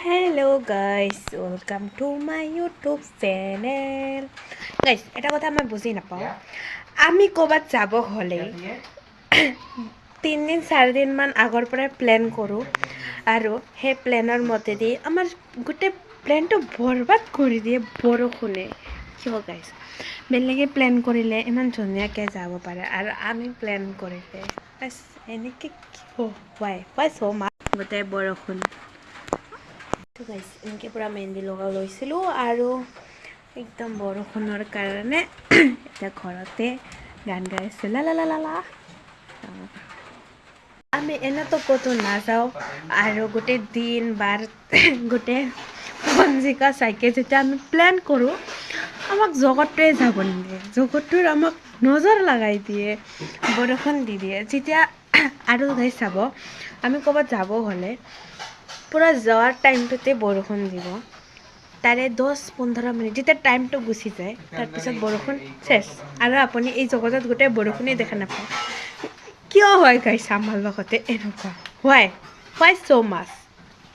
Hello guys, welcome to my YouTube channel. Guys, এটা কথা মই বুজি নাপাওঁ। আমি ক'বাত যাব হলে 3 দিন 4 দিন মান আগৰ পৰা প্ল্যান কৰো আৰু সেই প্ল্যানৰ মতেদি আমাৰ গোটে প্ল্যানটো বৰবাদ কৰি দিয়ে বৰষুণে। কিয় গাইস? বেলেগে প্ল্যান কৰিলে ইমান ধুনীয়াকৈ যাব পাৰে আৰু আমি প্ল্যান কৰিলে বাস এনেকৈ কিয় why so much গোটে বৰষুণ। তো গাইস এনেকৈ পুৰা মেহেন্দি লগাই লৈছিলোঁ আৰু একদম বৰষুণৰ কাৰণে এতিয়া ঘৰতে গান গাই আছোঁ লা লা লা লা লা। আমি এনেতো ক'তো নাযাওঁ আৰু গোটেই দিন বাৰ গোটেই পঞ্জিকা চাইকে যেতিয়া আমি প্ল্যান কৰোঁ আমাক জগতটোৱে যাব নিদিয়ে, জগতটোৰ আমাক নজৰ লগাই দিয়ে, বৰষুণ দি দিয়ে। যেতিয়া আৰু গাইস চাব আমি ক'ৰবাত যাব হ'লে পুৰা যোৱাৰ টাইমটোতে বৰষুণ দিব, তাৰে 10-15 মিনিট যেতিয়া টাইমটো গুচি যায় তাৰপিছত বৰষুণ চেছ আৰু আপুনি এই জগতত গোটেই বৰষুণেই দেখা নাপায়। কিয় হয় গাইছ আমাৰ লগতে এনেকুৱা? why so much?